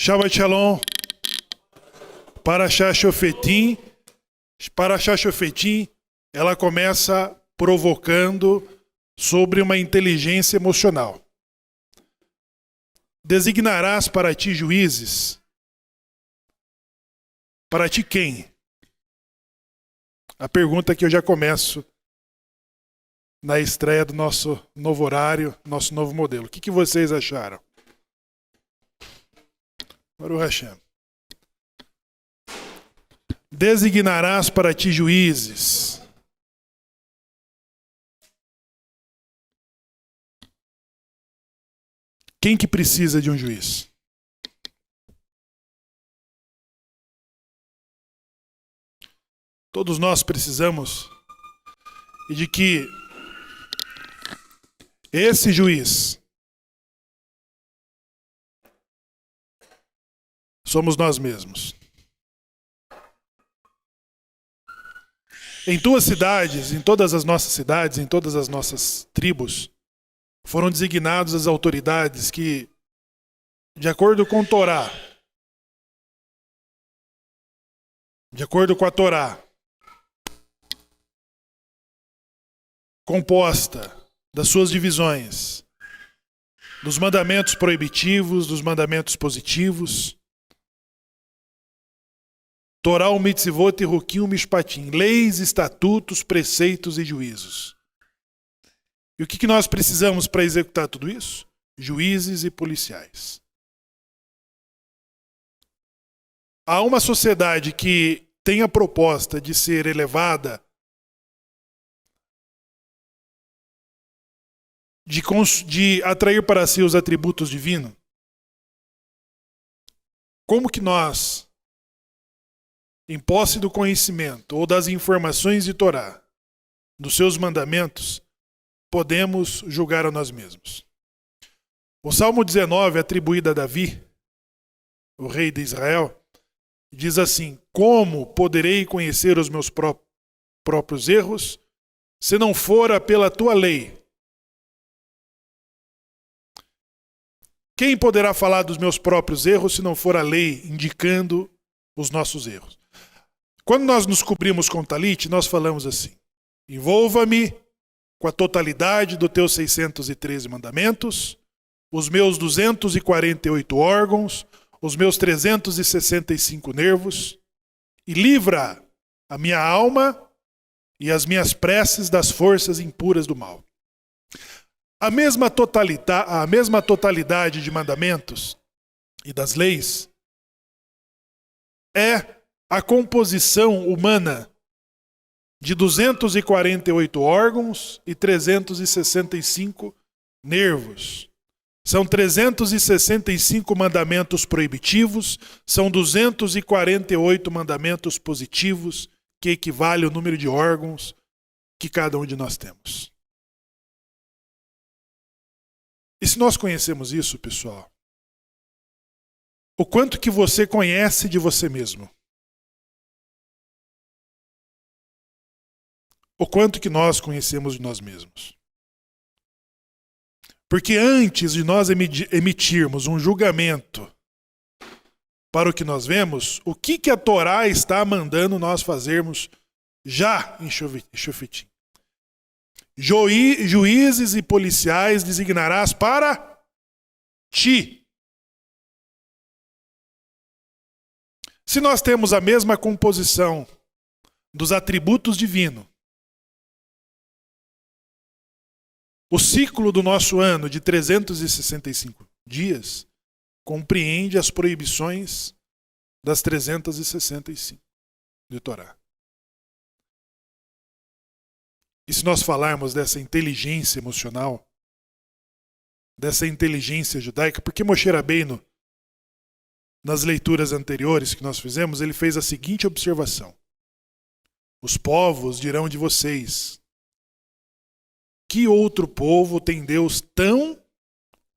Shabbat Shalom. Parashá Shofetim. Parashá Shofetim, ela começa provocando sobre uma inteligência emocional. Designarás para ti juízes. Para ti quem? A pergunta que eu já começo na estreia do nosso novo horário, nosso novo modelo. O que vocês acharam? Baruch Hashem. Designarás para ti juízes. Quem que precisa de um juiz? Todos nós precisamos e de que esse juiz somos nós mesmos. Em tuas cidades, em todas as nossas cidades, em todas as nossas tribos, foram designados as autoridades que, de acordo com a Torá, de acordo com a Torá, composta das suas divisões, dos mandamentos proibitivos, dos mandamentos positivos, Torá, mitzvot e rukim, mishpatim, leis, estatutos, preceitos e juízos. E o que nós precisamos para executar tudo isso? Juízes e policiais. Há uma sociedade que tem a proposta de ser elevada, de atrair para si os atributos divinos. Como que nós, em posse do conhecimento ou das informações de Torá, dos seus mandamentos, podemos julgar a nós mesmos? O Salmo 19, atribuído a Davi, o rei de Israel, diz assim: como poderei conhecer os meus próprios erros, se não fora pela tua lei? Quem poderá falar dos meus próprios erros se não for a lei indicando os nossos erros? Quando nós nos cobrimos com talit, nós falamos assim: envolva-me com a totalidade dos teus 613 mandamentos, os meus 248 órgãos, os meus 365 nervos, e livra a minha alma e as minhas preces das forças impuras do mal. A mesma totalidade de mandamentos e das leis é a composição humana de 248 órgãos e 365 nervos. São 365 mandamentos proibitivos, são 248 mandamentos positivos, que equivale ao número de órgãos que cada um de nós temos. E se nós conhecemos isso, pessoal, o quanto que você conhece de você mesmo? O quanto que nós conhecemos de nós mesmos? Porque antes de nós emitirmos um julgamento para o que nós vemos, o que a Torá está mandando nós fazermos já em Shofetim? Juízes e policiais designarás para ti. Se nós temos a mesma composição dos atributos divinos, o ciclo do nosso ano de 365 dias compreende as proibições das 365 de Torá. E se nós falarmos dessa inteligência emocional, dessa inteligência judaica, porque Moshe Rabbeinu, nas leituras anteriores que nós fizemos, ele fez a seguinte observação: os povos dirão de vocês, que outro povo tem Deus tão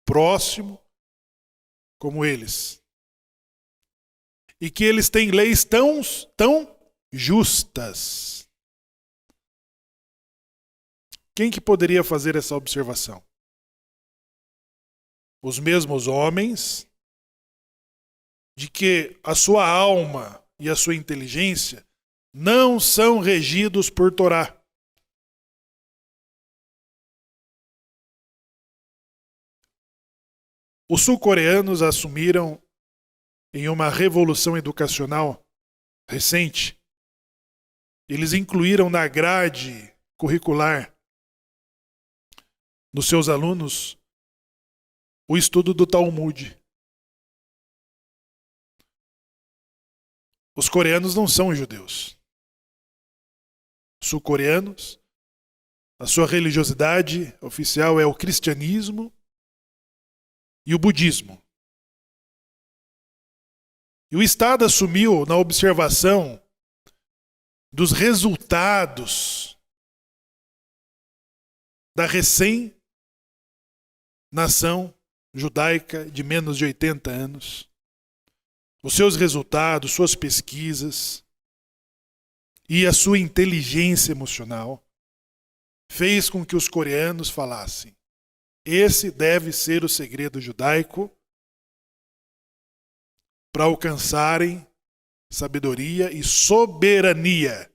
próximo como eles? E que eles têm leis tão justas. Quem que poderia fazer essa observação? Os mesmos homens de que a sua alma e a sua inteligência não são regidos por Torá. Os sul-coreanos assumiram em uma revolução educacional recente, eles incluíram na grade curricular dos seus alunos o estudo do Talmud. Os coreanos não são judeus. Sul-coreanos, a sua religiosidade oficial é o cristianismo e o budismo. E o Estado assumiu na observação dos resultados da recém-nação judaica de menos de 80 anos, os seus resultados, suas pesquisas e a sua inteligência emocional fez com que os coreanos falassem: esse deve ser o segredo judaico para alcançarem sabedoria e soberania.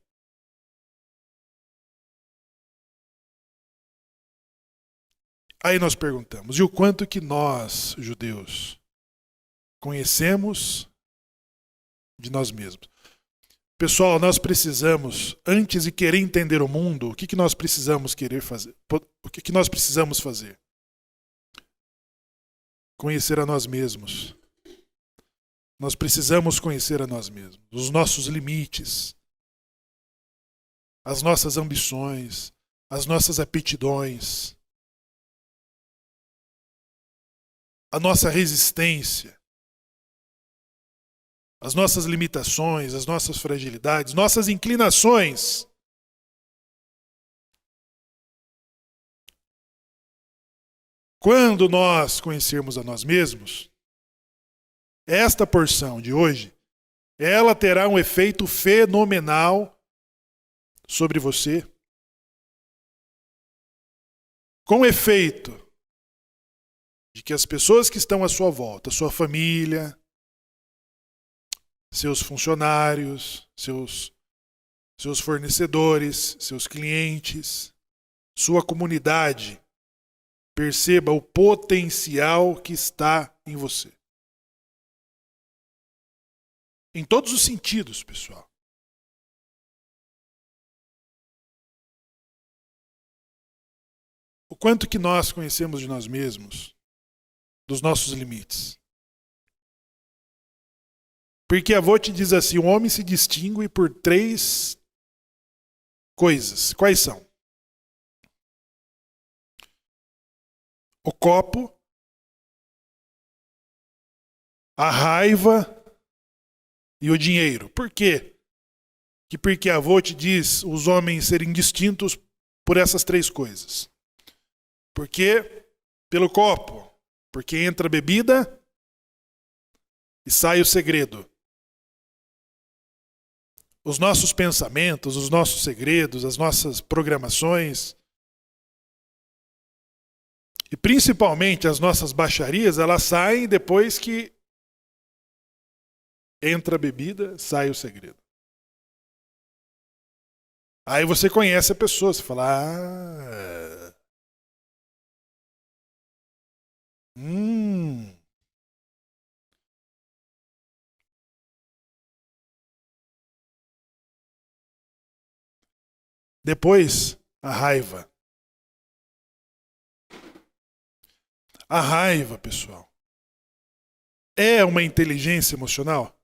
Aí nós perguntamos, e o quanto que nós, judeus, conhecemos de nós mesmos? Pessoal, nós precisamos, antes de querer entender o mundo, o que nós precisamos querer fazer? O que nós precisamos fazer? Conhecer a nós mesmos. Nós precisamos conhecer a nós mesmos, os nossos limites, as nossas ambições, as nossas aptidões, a nossa resistência, as nossas limitações, as nossas fragilidades, nossas inclinações. Quando nós conhecermos a nós mesmos, esta porção de hoje, ela terá um efeito fenomenal sobre você. Com o efeito de que as pessoas que estão à sua volta, sua família, seus funcionários, seus fornecedores, seus clientes, sua comunidade, perceba o potencial que está em você. Em todos os sentidos, pessoal. O quanto que nós conhecemos de nós mesmos, dos nossos limites. Porque a avó te diz assim, o homem se distingue por 3 coisas. Quais são? O copo, a raiva e o dinheiro. Por quê? Porque a avó te diz os homens serem distintos por essas 3 coisas. Porque pelo copo, porque entra a bebida e sai o segredo. Os nossos pensamentos, os nossos segredos, as nossas programações e principalmente as nossas baixarias, elas saem depois que entra a bebida, sai o segredo. Aí você conhece a pessoa, você fala, Depois, a raiva. A raiva, pessoal, é uma inteligência emocional?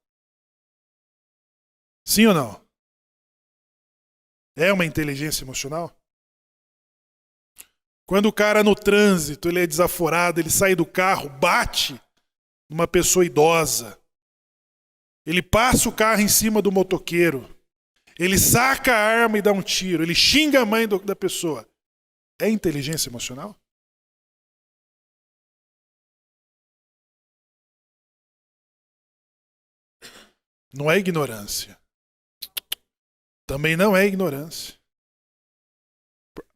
Sim ou não? É uma inteligência emocional? Quando o cara no trânsito, ele é desaforado, ele sai do carro, bate numa pessoa idosa. Ele passa o carro em cima do motoqueiro. Ele saca a arma e dá um tiro. Ele xinga a mãe da pessoa. É inteligência emocional? Não é ignorância. Também não é ignorância.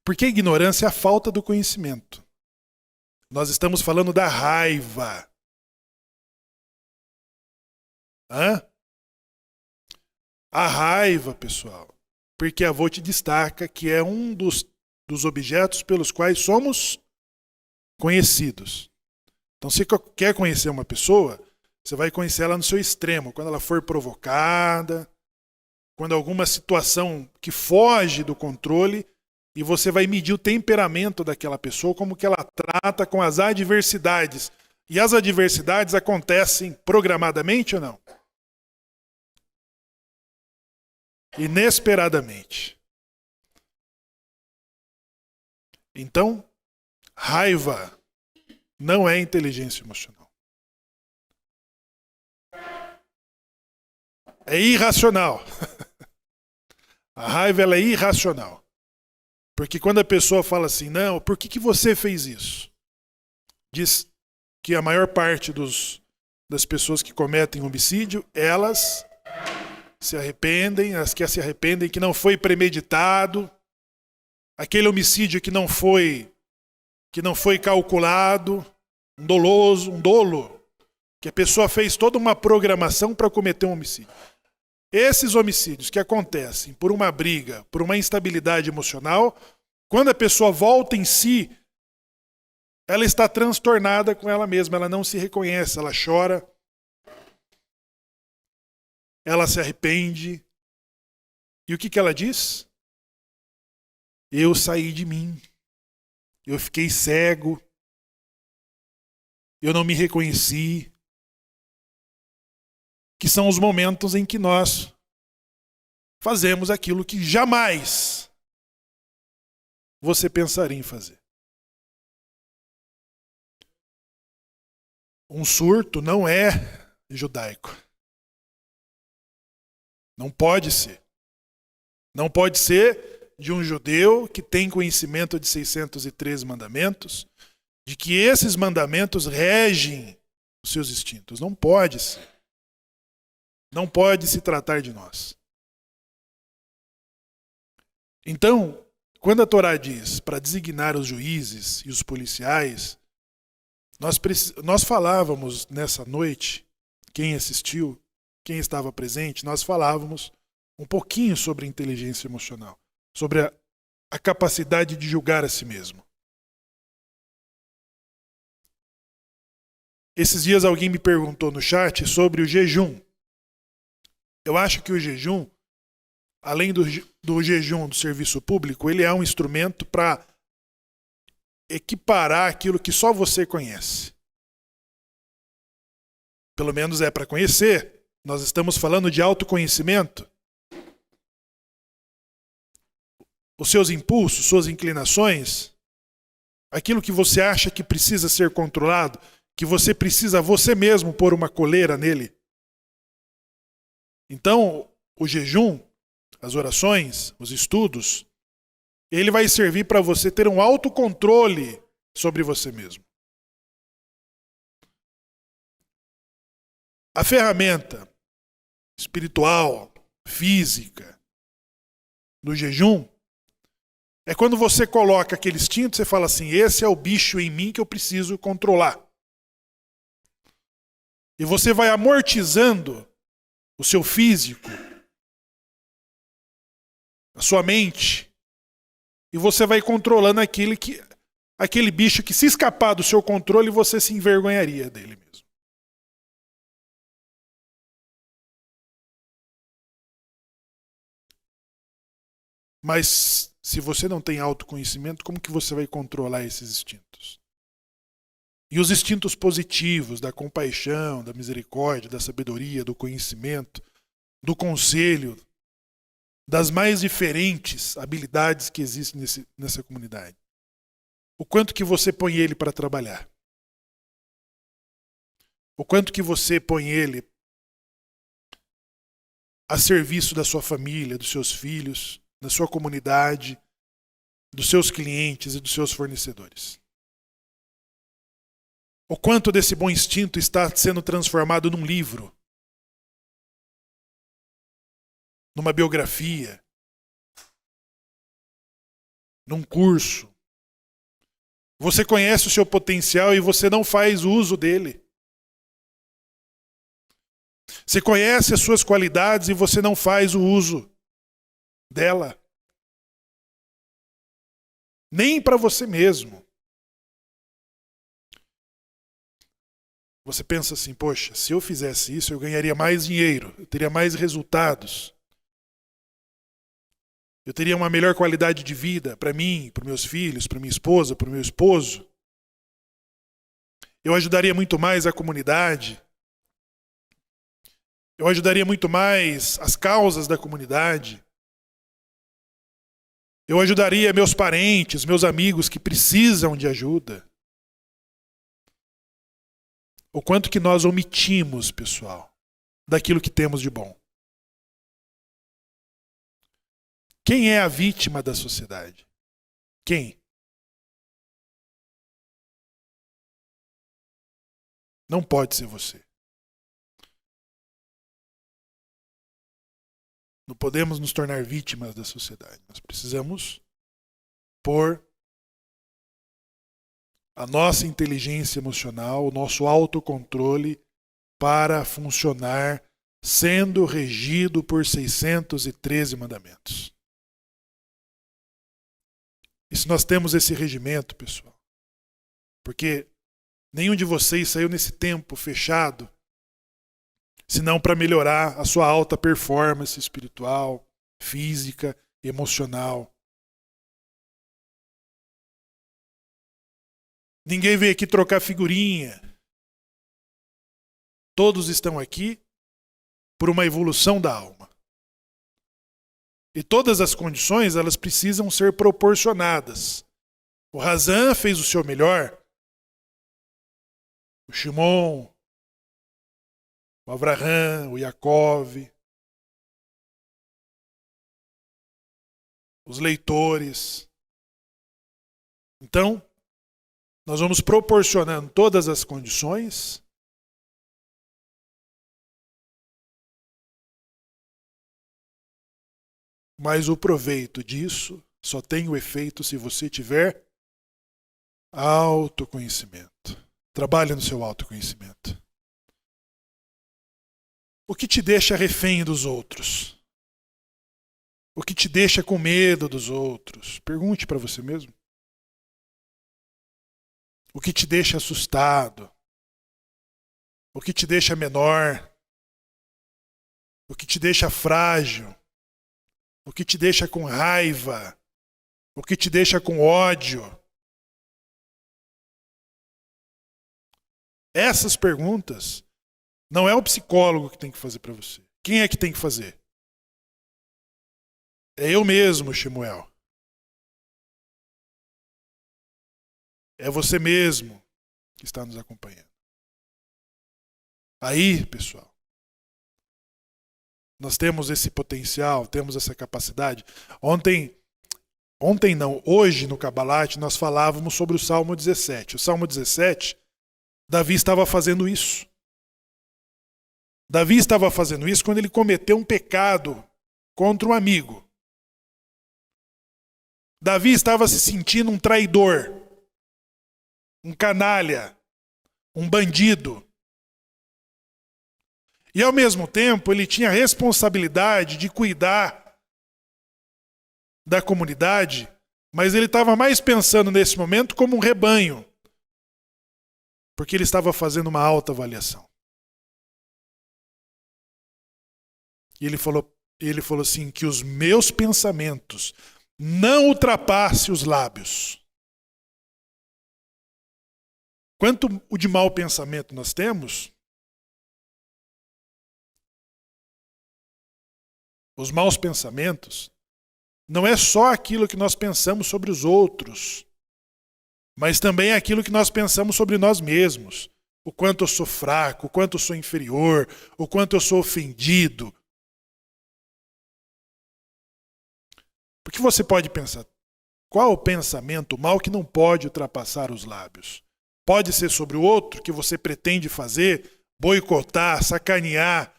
Porque ignorância é a falta do conhecimento. Nós estamos falando da raiva. Hã? A raiva, pessoal. Porque a Vogt destaca que é um dos objetos pelos quais somos conhecidos. Então, se você quer conhecer uma pessoa, você vai conhecer ela no seu extremo, quando ela for provocada, quando alguma situação que foge do controle, e você vai medir o temperamento daquela pessoa, como que ela trata com as adversidades. E as adversidades acontecem programadamente ou não? Inesperadamente. Então, raiva não é inteligência emocional. É irracional. A raiva ela é irracional. Porque quando a pessoa fala assim, não, por que você fez isso? Diz que a maior parte das pessoas que cometem homicídio, elas se arrependem, as que se arrependem que não foi premeditado, aquele homicídio que não foi calculado, um dolo, que a pessoa fez toda uma programação para cometer um homicídio. Esses homicídios que acontecem por uma briga, por uma instabilidade emocional, quando a pessoa volta em si, ela está transtornada com ela mesma, ela não se reconhece, ela chora, ela se arrepende. E o que ela diz? Eu saí de mim, eu fiquei cego, eu não me reconheci. Que são os momentos em que nós fazemos aquilo que jamais você pensaria em fazer. Um surto não é judaico. Não pode ser. Não pode ser de um judeu que tem conhecimento de 613 mandamentos, de que esses mandamentos regem os seus instintos. Não pode ser. Não pode se tratar de nós. Então, quando a Torá diz para designar os juízes e os policiais, nós falávamos nessa noite, quem assistiu, quem estava presente, nós falávamos um pouquinho sobre inteligência emocional, sobre a capacidade de julgar a si mesmo. Esses dias alguém me perguntou no chat sobre o jejum. Eu acho que o jejum, além do jejum do serviço público, ele é um instrumento para equiparar aquilo que só você conhece. Pelo menos é para conhecer. Nós estamos falando de autoconhecimento. Os seus impulsos, suas inclinações, aquilo que você acha que precisa ser controlado, que você precisa você mesmo pôr uma coleira nele. Então, o jejum, as orações, os estudos, ele vai servir para você ter um autocontrole sobre você mesmo. A ferramenta espiritual, física, do jejum, é quando você coloca aquele instinto, você fala assim, esse é o bicho em mim que eu preciso controlar. E você vai amortizando o seu físico, a sua mente, e você vai controlando aquele bicho que se escapar do seu controle, você se envergonharia dele mesmo. Mas se você não tem autoconhecimento, como que você vai controlar esses instintos? E os instintos positivos da compaixão, da misericórdia, da sabedoria, do conhecimento, do conselho, das mais diferentes habilidades que existem nessa comunidade. O quanto que você põe ele para trabalhar? O quanto que você põe ele a serviço da sua família, dos seus filhos, da sua comunidade, dos seus clientes e dos seus fornecedores? O quanto desse bom instinto está sendo transformado num livro, numa biografia, num curso. Você conhece o seu potencial e você não faz uso dele. Você conhece as suas qualidades e você não faz o uso dela. Nem para você mesmo. Você pensa assim, poxa, se eu fizesse isso, eu ganharia mais dinheiro, eu teria mais resultados. Eu teria uma melhor qualidade de vida para mim, para meus filhos, para minha esposa, para o meu esposo. Eu ajudaria muito mais a comunidade. Eu ajudaria muito mais as causas da comunidade. Eu ajudaria meus parentes, meus amigos que precisam de ajuda. O quanto que nós omitimos, pessoal, daquilo que temos de bom. Quem é a vítima da sociedade? Quem? Não pode ser você. Não podemos nos tornar vítimas da sociedade. Nós precisamos pôr a nossa inteligência emocional, o nosso autocontrole para funcionar sendo regido por 613 mandamentos. E se nós temos esse regimento, pessoal, porque nenhum de vocês saiu nesse tempo fechado senão para melhorar a sua alta performance espiritual, física, emocional. Ninguém veio aqui trocar figurinha. Todos estão aqui por uma evolução da alma. E todas as condições, elas precisam ser proporcionadas. O Razan fez o seu melhor. O Shimon, o Avraham, o Yaakov, os leitores. Então, nós vamos proporcionando todas as condições mas o proveito disso só tem o efeito se você tiver autoconhecimento. Trabalhe no seu autoconhecimento. O que te deixa refém dos outros? O que te deixa com medo dos outros? Pergunte para você mesmo. O que te deixa assustado? O que te deixa menor? O que te deixa frágil? O que te deixa com raiva? O que te deixa com ódio? Essas perguntas não é o psicólogo que tem que fazer para você. Quem é que tem que fazer? É eu mesmo, Shemuel. É você mesmo que está nos acompanhando. Aí, pessoal, nós temos esse potencial, temos essa capacidade. Hoje no Cabalate nós falávamos sobre o Salmo 17. O Salmo 17, Davi estava fazendo isso. Davi estava fazendo isso quando ele cometeu um pecado contra um amigo. Davi estava se sentindo um traidor, um canalha, um bandido. E ao mesmo tempo ele tinha a responsabilidade de cuidar da comunidade, mas ele estava mais pensando nesse momento como um rebanho, porque ele estava fazendo uma autoavaliação. E ele falou assim, que os meus pensamentos não ultrapassem os lábios. Quanto de mau pensamento nós temos, os maus pensamentos não é só aquilo que nós pensamos sobre os outros, mas também é aquilo que nós pensamos sobre nós mesmos. O quanto eu sou fraco, o quanto eu sou inferior, o quanto eu sou ofendido. Porque você pode pensar, qual o pensamento mal que não pode ultrapassar os lábios? Pode ser sobre o outro que você pretende fazer, boicotar, sacanear,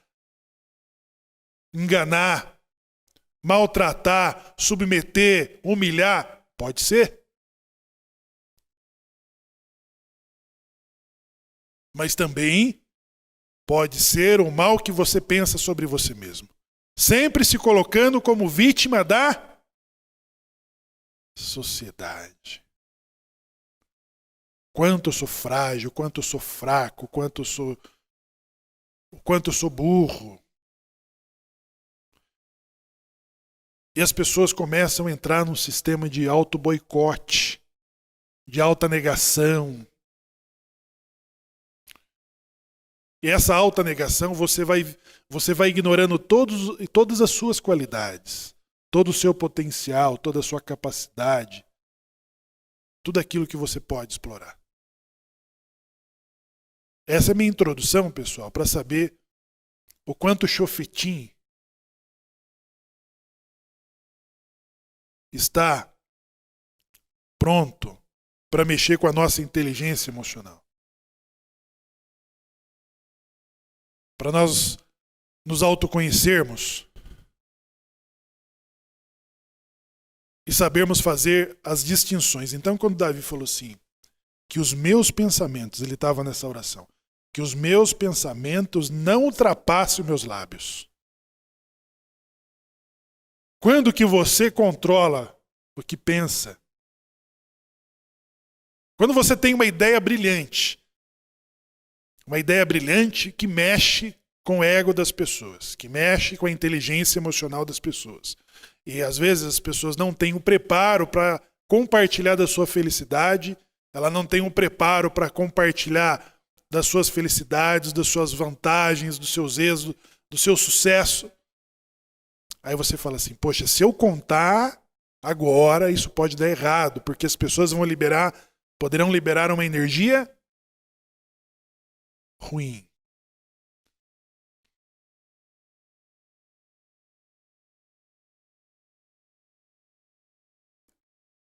enganar, maltratar, submeter, humilhar? Pode ser. Mas também pode ser o mal que você pensa sobre você mesmo. Sempre se colocando como vítima da sociedade. Quanto eu sou frágil, quanto eu sou fraco, quanto eu sou burro. E as pessoas começam a entrar num sistema de auto-boicote, de alta negação. E essa alta negação você vai ignorando todas as suas qualidades, todo o seu potencial, toda a sua capacidade, tudo aquilo que você pode explorar. Essa é a minha introdução, pessoal, para saber o quanto o Shofetim está pronto para mexer com a nossa inteligência emocional. Para nós nos autoconhecermos e sabermos fazer as distinções. Então, quando Davi falou assim, que os meus pensamentos, ele estava nessa oração, que os meus pensamentos não ultrapassem os meus lábios. Quando que você controla o que pensa? Quando você tem uma ideia brilhante que mexe com o ego das pessoas, que mexe com a inteligência emocional das pessoas. E às vezes as pessoas não têm o preparo para compartilhar da sua felicidade, ela não tem um preparo para compartilhar das suas felicidades, das suas vantagens, dos seus êxitos, do seu sucesso. Aí você fala assim, poxa, se eu contar agora, isso pode dar errado, porque as pessoas poderão liberar uma energia ruim.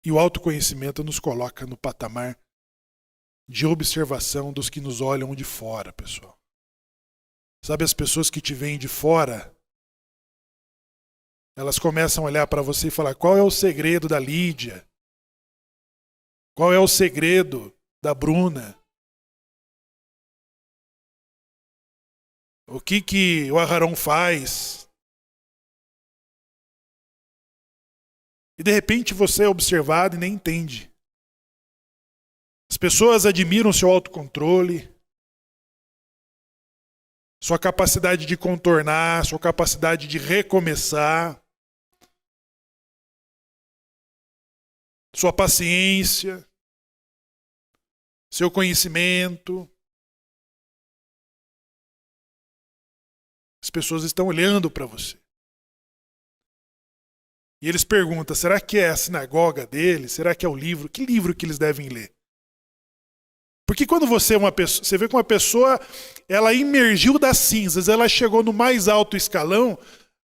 E o autoconhecimento nos coloca no patamar de observação dos que nos olham de fora, pessoal. Sabe, as pessoas que te veem de fora, elas começam a olhar para você e falar, qual é o segredo da Lídia? Qual é o segredo da Bruna? O que o Aharon faz? E de repente você é observado e nem entende. As pessoas admiram seu autocontrole, sua capacidade de contornar, sua capacidade de recomeçar, sua paciência, seu conhecimento. As pessoas estão olhando para você. E eles perguntam, será que é a sinagoga dele? Será que é o livro? Que livro que eles devem ler? Porque quando você vê que uma pessoa, ela emergiu das cinzas, ela chegou no mais alto escalão,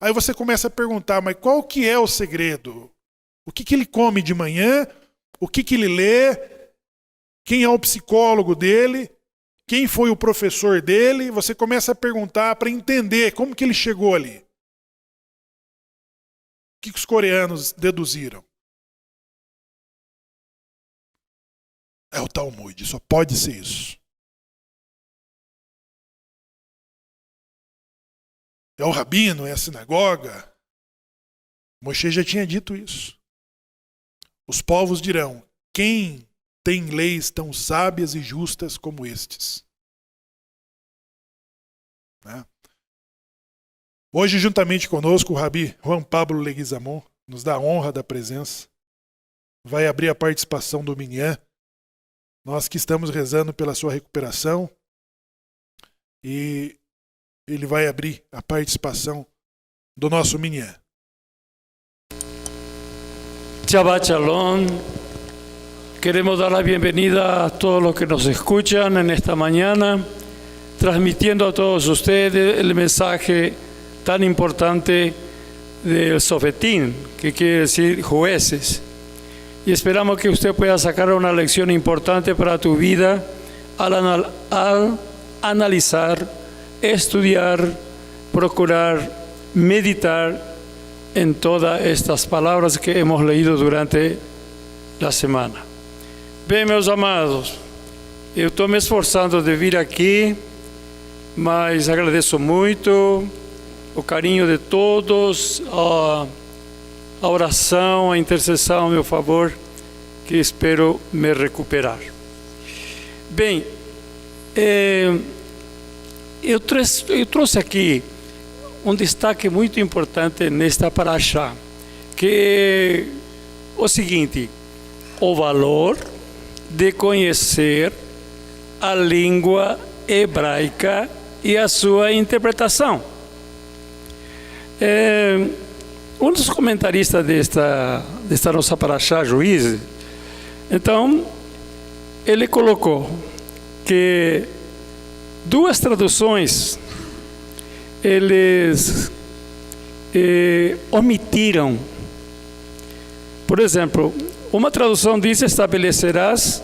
aí você começa a perguntar, mas qual que é o segredo? O que ele come de manhã? O que ele lê? Quem é o psicólogo dele? Quem foi o professor dele? Você começa a perguntar para entender como que ele chegou ali. O que os coreanos deduziram? É o Talmud, só pode ser isso. É o rabino, é a sinagoga. Moshe já tinha dito isso. Os povos dirão, quem tem leis tão sábias e justas como estes? Né? Hoje, juntamente conosco, o Rabi Juan Pablo Leguizamon nos dá a honra da presença. Vai abrir a participação do Minyan. Nós que estamos rezando pela sua recuperação. E ele vai abrir a participação do nosso Minyan. Shabbat Shalom. Queremos dar la bienvenida a todos los que nos escuchan en esta mañana, transmitiendo a todos ustedes el mensaje tan importante del Shofetim, que quiere decir jueces. Y esperamos que usted pueda sacar una lección importante para tu vida al analizar, estudiar, procurar, meditar en todas estas palabras que hemos leído durante la semana. Bem, meus amados, eu estou me esforçando de vir aqui mas agradeço muito o carinho de todos, a oração, a intercessão a meu favor, que espero me recuperar. Bem, eu trouxe aqui um destaque muito importante nesta paraxá, que é o seguinte: o valor de conhecer a língua hebraica e a sua interpretação. Um dos comentaristas desta nossa paraxá, Juízes, então, ele colocou que duas traduções eles omitiram. Por exemplo, uma tradução diz: estabelecerás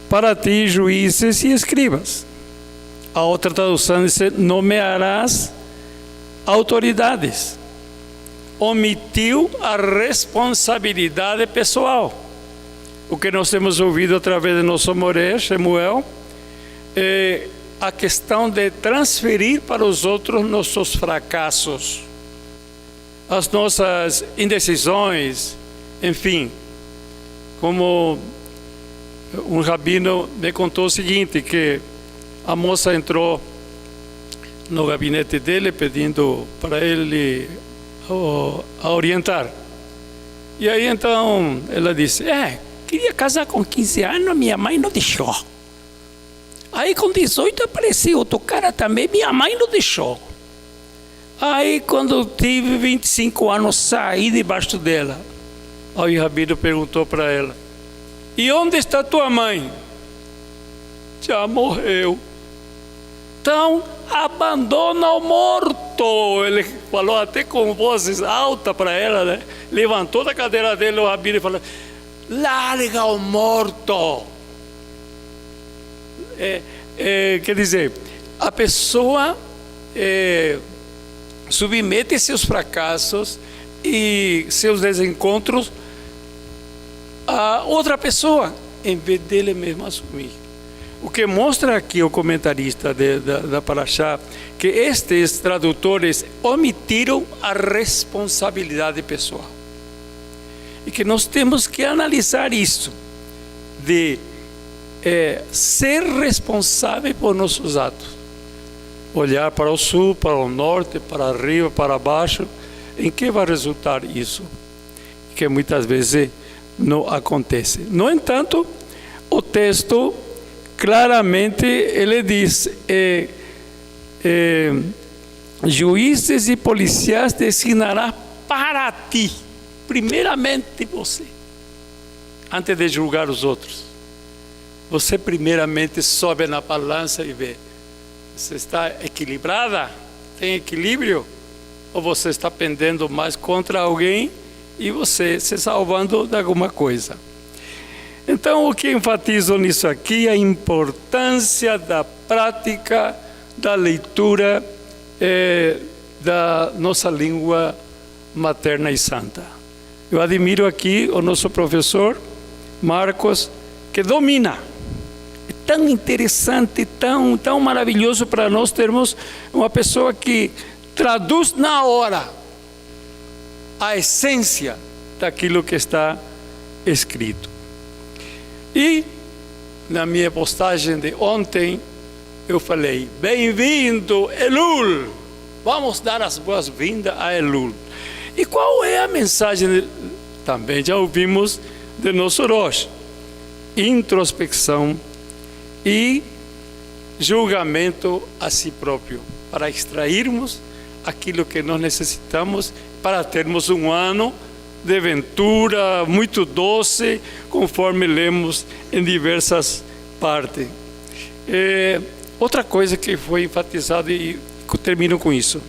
para ti juízes e escribas. A outra tradução diz: nomearás autoridades. Omitiu a responsabilidade pessoal. O que nós temos ouvido através de nosso Moré, Shemuel, é a questão de transferir para os outros nossos fracassos, as nossas indecisões, enfim. Como um rabino me contou o seguinte, que a moça entrou no gabinete dele pedindo para ele a orientar. E aí então ela disse: queria casar com 15 anos, minha mãe não deixou. Aí com 18 apareceu outro cara também, minha mãe não deixou. Aí quando eu tive 25 anos, saí debaixo dela. Aí o rabino perguntou para ela: e onde está tua mãe? Já morreu. Então, abandona o morto. Ele falou até com vozes altas para ela, né? Levantou da cadeira dele o rabino e falou: larga o morto. Quer dizer, a pessoa submete seus fracassos e seus desencontros a outra pessoa, em vez dele mesmo assumir. O que mostra aqui o comentarista da Paraxá, que estes tradutores omitiram a responsabilidade pessoal. E que nós temos que analisar isso, de ser responsável por nossos atos. Olhar para o sul, para o norte, para arriba, para baixo. Em que vai resultar isso? Que muitas vezes não acontece. No entanto, o texto claramente ele diz: juízes e policiais designará para ti, primeiramente você, antes de julgar os outros. Você primeiramente sobe na balança e vê: você está equilibrada? Tem equilíbrio? Ou você está pendendo mais contra alguém e você se salvando de alguma coisa? Então, o que enfatizo nisso aqui é a importância da prática da leitura da nossa língua materna e santa. Eu admiro aqui o nosso professor Marcos, que domina. É tão interessante, tão maravilhoso para nós termos uma pessoa que traduz na hora a essência daquilo que está escrito. E na minha postagem de ontem eu falei: bem-vindo Elul, vamos dar as boas-vindas a Elul. E qual é a mensagem? Também já ouvimos de nosso Rosh: introspecção e julgamento a si próprio, para extrairmos aquilo que nós necessitamos para termos um ano de aventura muito doce, conforme lemos em diversas partes. Outra coisa que foi enfatizada, e termino com isso: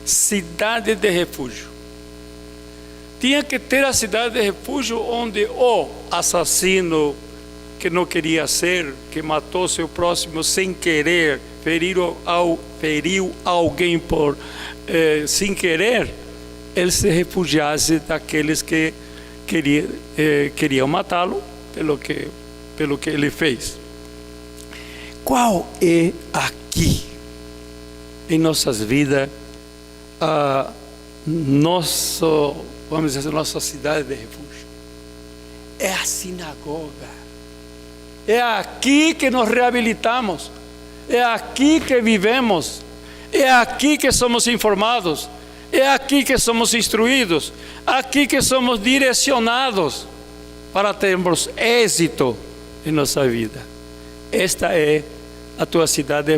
cidade de refúgio. Tinha que ter a cidade de refúgio onde o assassino que não queria ser, que matou seu próximo sem querer, feriu alguém sem querer, ele se refugiasse daqueles que queriam matá-lo pelo que ele fez. Qual é aqui aqui, em nossas vidas, vamos dizer, nossa cidade de refúgio. É a sinagoga. É aqui que nos reabilitamos. É aqui que vivemos. É aqui que somos informados. É aqui que somos instruídos. Aqui que somos direcionados para termos êxito em nossa vida. Esta é a tua cidade.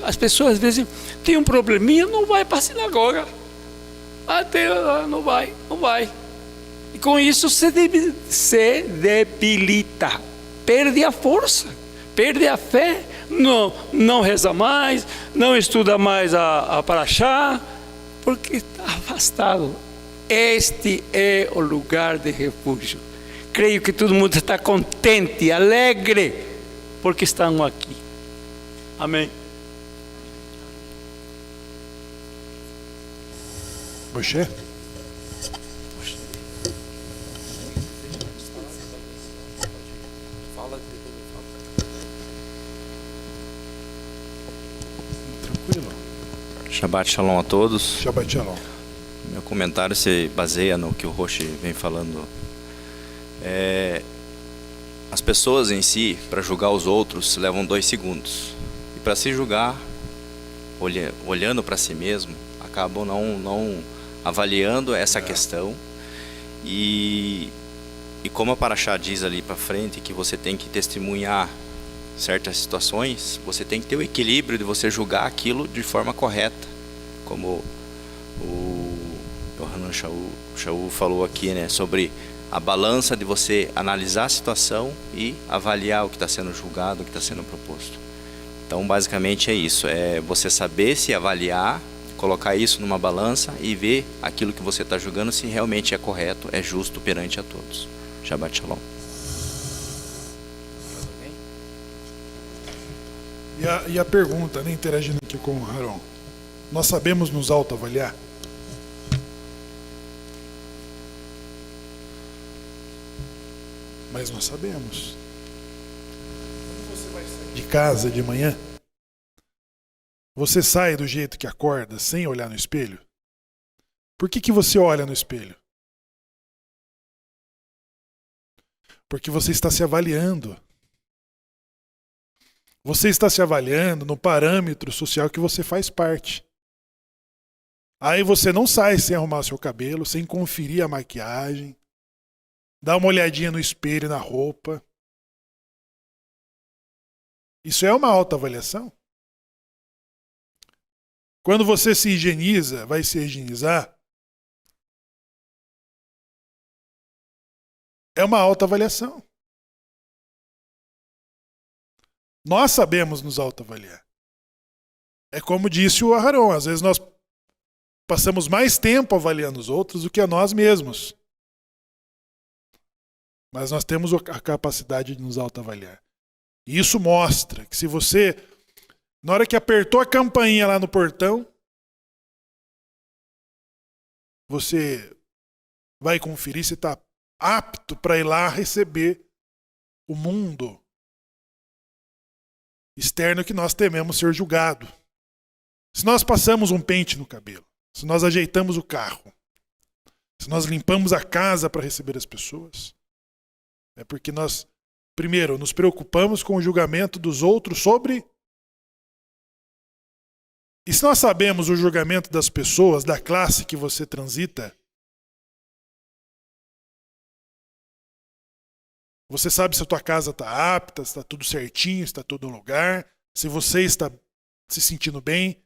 As pessoas às vezes têm um probleminha, não vai para a sinagoga. Não vai. E com isso se debilita, perde a força, perde a fé, não reza mais, não estuda mais a Parashá, porque está afastado. Este é o lugar de refúgio. Creio que todo mundo está contente, alegre, porque estão aqui. Amém. Você? Tranquilo. Shabbat Shalom a todos. Shabbat Shalom. Meu comentário se baseia no que o Roshi vem falando. As pessoas em si, para julgar os outros, levam 2 segundos. E para se julgar, olhando para si mesmo, acabam não avaliando essa questão. E como a Parashá diz ali para frente, que você tem que testemunhar certas situações, você tem que ter o equilíbrio de você julgar aquilo de forma correta. Como o Yohanan Shaul falou aqui, né, sobre a balança de você analisar a situação e avaliar o que está sendo julgado, o que está sendo proposto. Então, basicamente é isso, é você saber se avaliar, colocar isso numa balança e ver aquilo que você está julgando se realmente é correto, é justo perante a todos. Shabbat Shalom. E a pergunta, né, interagindo aqui com o Haron, nós sabemos nos autoavaliar? Mas nós sabemos. Quando você vai sair de casa de manhã, você sai do jeito que acorda sem olhar no espelho? Por que você olha no espelho? Porque você está se avaliando. Você está se avaliando no parâmetro social que você faz parte. Aí você não sai sem arrumar seu cabelo, sem conferir a maquiagem, dá uma olhadinha no espelho, na roupa. Isso é uma autoavaliação? Quando você se higieniza, vai se higienizar, é uma autoavaliação. Nós sabemos nos autoavaliar. É como disse o Aharon, às vezes nós passamos mais tempo avaliando os outros do que a nós mesmos. Mas nós temos a capacidade de nos autoavaliar. E isso mostra que se você, na hora que apertou a campainha lá no portão, você vai conferir se está apto para ir lá receber o mundo externo que nós tememos ser julgado. Se nós passamos um pente no cabelo, se nós ajeitamos o carro, se nós limpamos a casa para receber as pessoas, é porque nós, primeiro, nos preocupamos com o julgamento dos outros sobre... E se nós sabemos o julgamento das pessoas, da classe que você transita, você sabe se a tua casa está apta, se está tudo certinho, se está tudo no lugar, se você está se sentindo bem,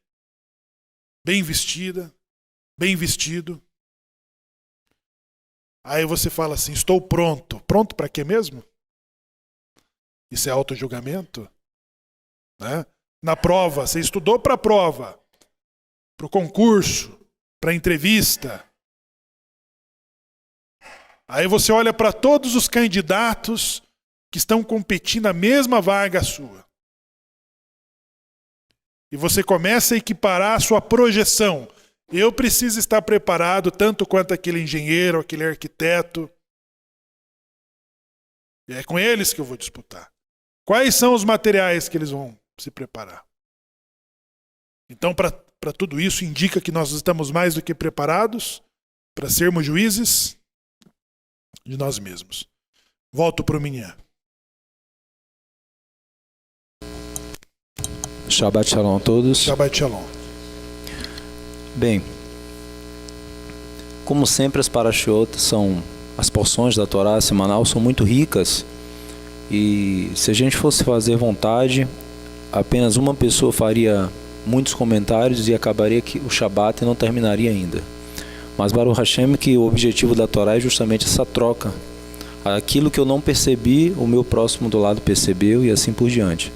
bem vestida, bem vestido. Aí você fala assim, estou pronto. Pronto para quê mesmo? Isso é autojulgamento? Né? Na prova, você estudou para a prova, para o concurso, para a entrevista. Aí você olha para todos os candidatos que estão competindo a mesma vaga sua. E você começa a equiparar a sua projeção. Eu preciso estar preparado tanto quanto aquele engenheiro, aquele arquiteto. E é com eles que eu vou disputar. Quais são os materiais que eles vão se preparar? Então, para tudo isso, indica que nós estamos mais do que preparados para sermos juízes de nós mesmos. Volto para o Minyan. Shabbat Shalom a todos. Shabbat Shalom. Bem, como sempre as parashiot as porções da Torá semanal são muito ricas, e se a gente fosse fazer vontade, apenas uma pessoa faria muitos comentários e acabaria que o Shabbat não terminaria ainda. Mas Baruch Hashem, que o objetivo da Torá é justamente essa troca. Aquilo que eu não percebi, o meu próximo do lado percebeu, e assim por diante.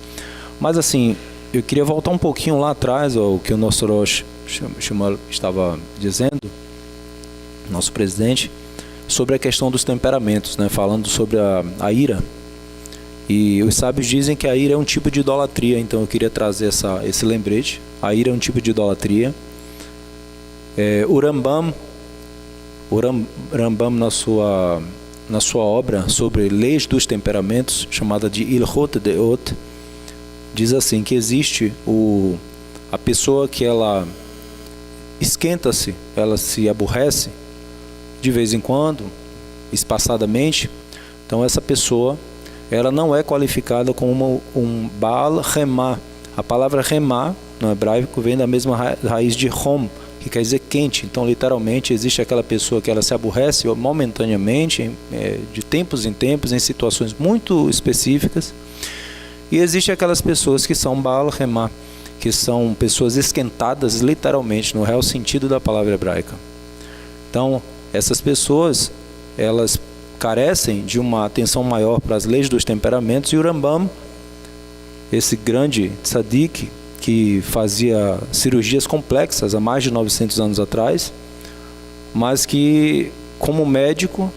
Mas assim, eu queria voltar um pouquinho lá atrás ao que o nosso Rosh estava dizendo, nosso presidente, sobre a questão dos temperamentos, né? Falando sobre a ira. E os sábios dizem que a ira é um tipo de idolatria, então eu queria trazer esse lembrete. A ira é um tipo de idolatria. O Rambam na sua obra sobre leis dos temperamentos, chamada de Ilhot Deot, diz assim, que existe a pessoa que ela esquenta-se, ela se aborrece de vez em quando, espaçadamente. Então essa pessoa, ela não é qualificada como um Baal Remá. A palavra Remá, no hebraico, vem da mesma raiz de Rom, que quer dizer quente. Então, literalmente, existe aquela pessoa que ela se aborrece momentaneamente, de tempos em tempos, em situações muito específicas. E existe aquelas pessoas que são Baal Remá, que são pessoas esquentadas, literalmente, no real sentido da palavra hebraica. Então, essas pessoas, elas carecem de uma atenção maior para as leis dos temperamentos, e o Rambam, esse grande tzadik, que fazia cirurgias complexas há mais de 900 anos atrás, mas que, como médico,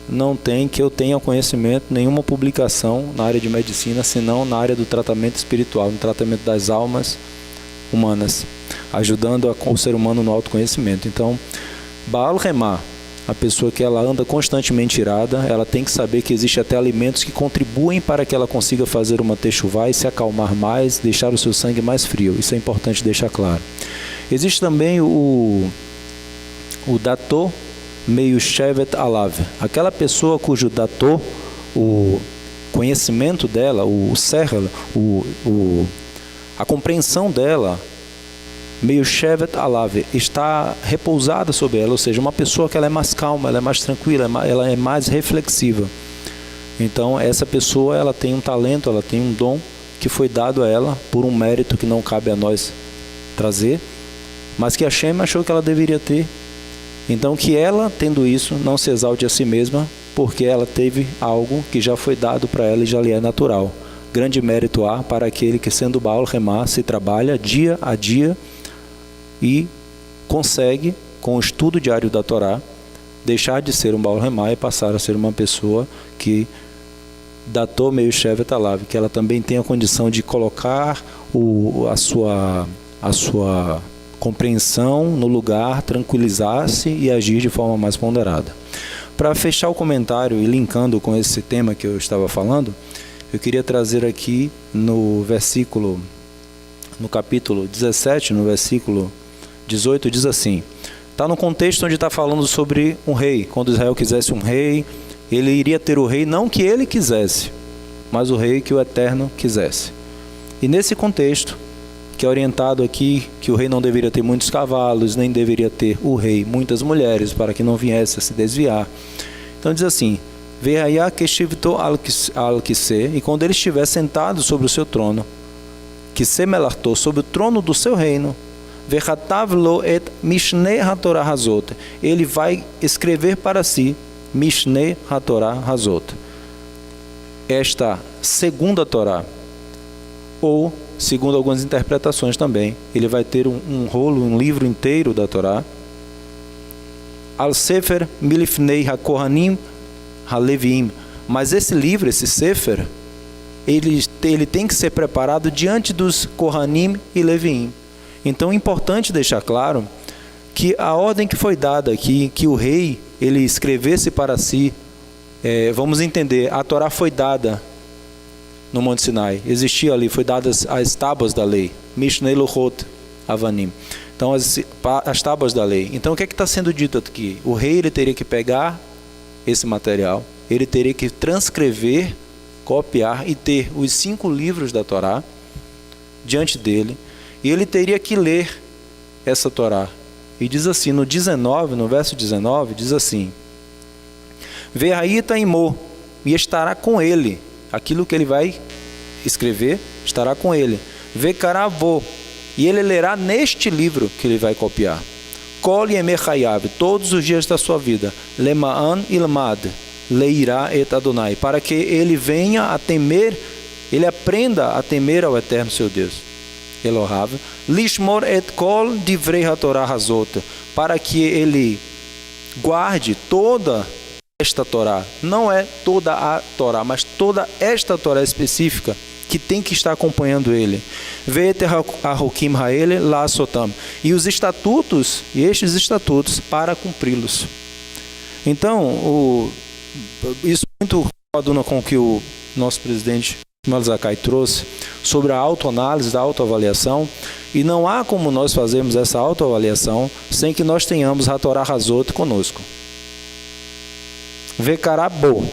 não tem, que eu tenha conhecimento, nenhuma publicação na área de medicina, senão na área do tratamento espiritual, no tratamento das almas humanas, ajudando o ser humano no autoconhecimento. Então, Baal Remá, a pessoa que ela anda constantemente irada, ela tem que saber que existe até alimentos que contribuem para que ela consiga fazer uma techuvá e se acalmar mais, deixar o seu sangue mais frio. Isso é importante deixar claro. Existe também o Datô meio Shevet Alav, aquela pessoa cujo Datô, o conhecimento dela, o Sehel, a compreensão dela, meio Shevet Alav, está repousada sobre ela, ou seja, uma pessoa que ela é mais calma, ela é mais tranquila, ela é mais reflexiva. Então essa pessoa, ela tem um talento, ela tem um dom que foi dado a ela por um mérito que não cabe a nós trazer, mas que Hashem achou que ela deveria ter. Então que ela, tendo isso, não se exalte a si mesma, porque ela teve algo que já foi dado para ela e já lhe é natural. Grande mérito há para aquele que, sendo Baal Remá, se trabalha dia a dia e consegue, com o estudo diário da Torá, deixar de ser um Baal Remá e passar a ser uma pessoa que Datô meio Shevet Alav, que ela também tem a condição de colocar a sua compreensão no lugar, tranquilizar-se e agir de forma mais ponderada. Para fechar o comentário e linkando com esse tema que eu estava falando, eu queria trazer aqui no capítulo 17, no versículo 18, diz assim, está no contexto onde está falando sobre um rei. Quando Israel quisesse um rei, ele iria ter o rei não que ele quisesse, mas o rei que o Eterno quisesse. E nesse contexto, que é orientado aqui, que o rei não deveria ter muitos cavalos, nem deveria ter o rei muitas mulheres, para que não viesse a se desviar. Então diz assim, Ve'ayá keshivto al-kiseh, e quando ele estiver sentado sobre o seu trono, kiseh melarto, sobre o trono do seu reino, Vechatav lo et Mishneh HaTorah Hazot, ele vai escrever para si Mishneh HaTorah Hazot, esta segunda Torá, ou, segundo algumas interpretações também, ele vai ter um rolo, um livro inteiro da Torá, Al-Sefer Milifnei HaKohanim HaLeviim, mas esse livro, esse Sefer, ele tem que ser preparado diante dos Kohanim e Leviim. Então é importante deixar claro que a ordem que foi dada aqui, que o rei ele escrevesse para si, vamos entender, a Torá foi dada no Monte Sinai, existia ali, foi dadas as tábuas da lei, Mishnei Luchot Avanim. Então, as tábuas da lei. Então, o que é que está sendo dito aqui? O rei ele teria que pegar esse material, ele teria que transcrever, copiar e ter os 5 livros da Torá diante dele, e ele teria que ler essa Torá. E diz assim, no verso 19, diz assim: Verraíta imô, e estará com ele, aquilo que ele vai escrever, estará com ele. Vecaravô, e ele lerá neste livro que ele vai copiar. Kol yemechayav, todos os dias da sua vida. Lema'an ilmad, leirá et Adonai, para que ele venha a temer, ele aprenda a temer ao Eterno seu Deus. Elohav, lishmor et kol divrei hatorah hazot, para que ele guarde toda esta Torá. Não é toda a Torá, mas toda esta Torá específica que tem que estar acompanhando ele. E os estatutos, e estes estatutos, para cumpri-los. Então, isso é muito aduna com o que o nosso presidente Malazakai trouxe sobre a autoanálise, da autoavaliação, e não há como nós fazermos essa autoavaliação sem que nós tenhamos a Torá Hazot conosco. Vecarabô,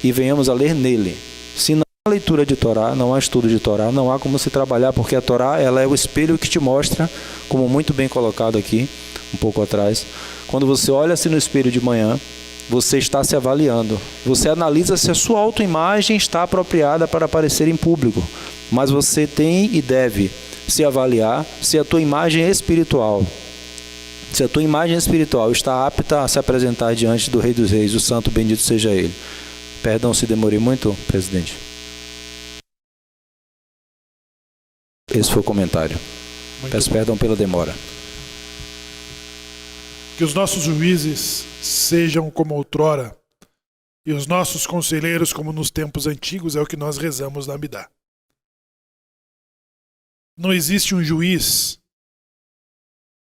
e venhamos a ler nele. Se não há leitura de Torá, não há estudo de Torá, não há como se trabalhar, porque a Torá ela é o espelho que te mostra, como muito bem colocado aqui, um pouco atrás, quando você olha-se no espelho de manhã, você está se avaliando, você analisa se a sua autoimagem está apropriada para aparecer em público, mas você tem e deve se avaliar se a tua imagem espiritual, se a tua imagem espiritual está apta a se apresentar diante do Rei dos Reis, o Santo bendito seja Ele. Perdão se demorei muito, presidente. Esse foi o comentário. Peço perdão pela demora. Que os nossos juízes sejam como outrora e os nossos conselheiros como nos tempos antigos, é o que nós rezamos na Amidá. Não existe um juiz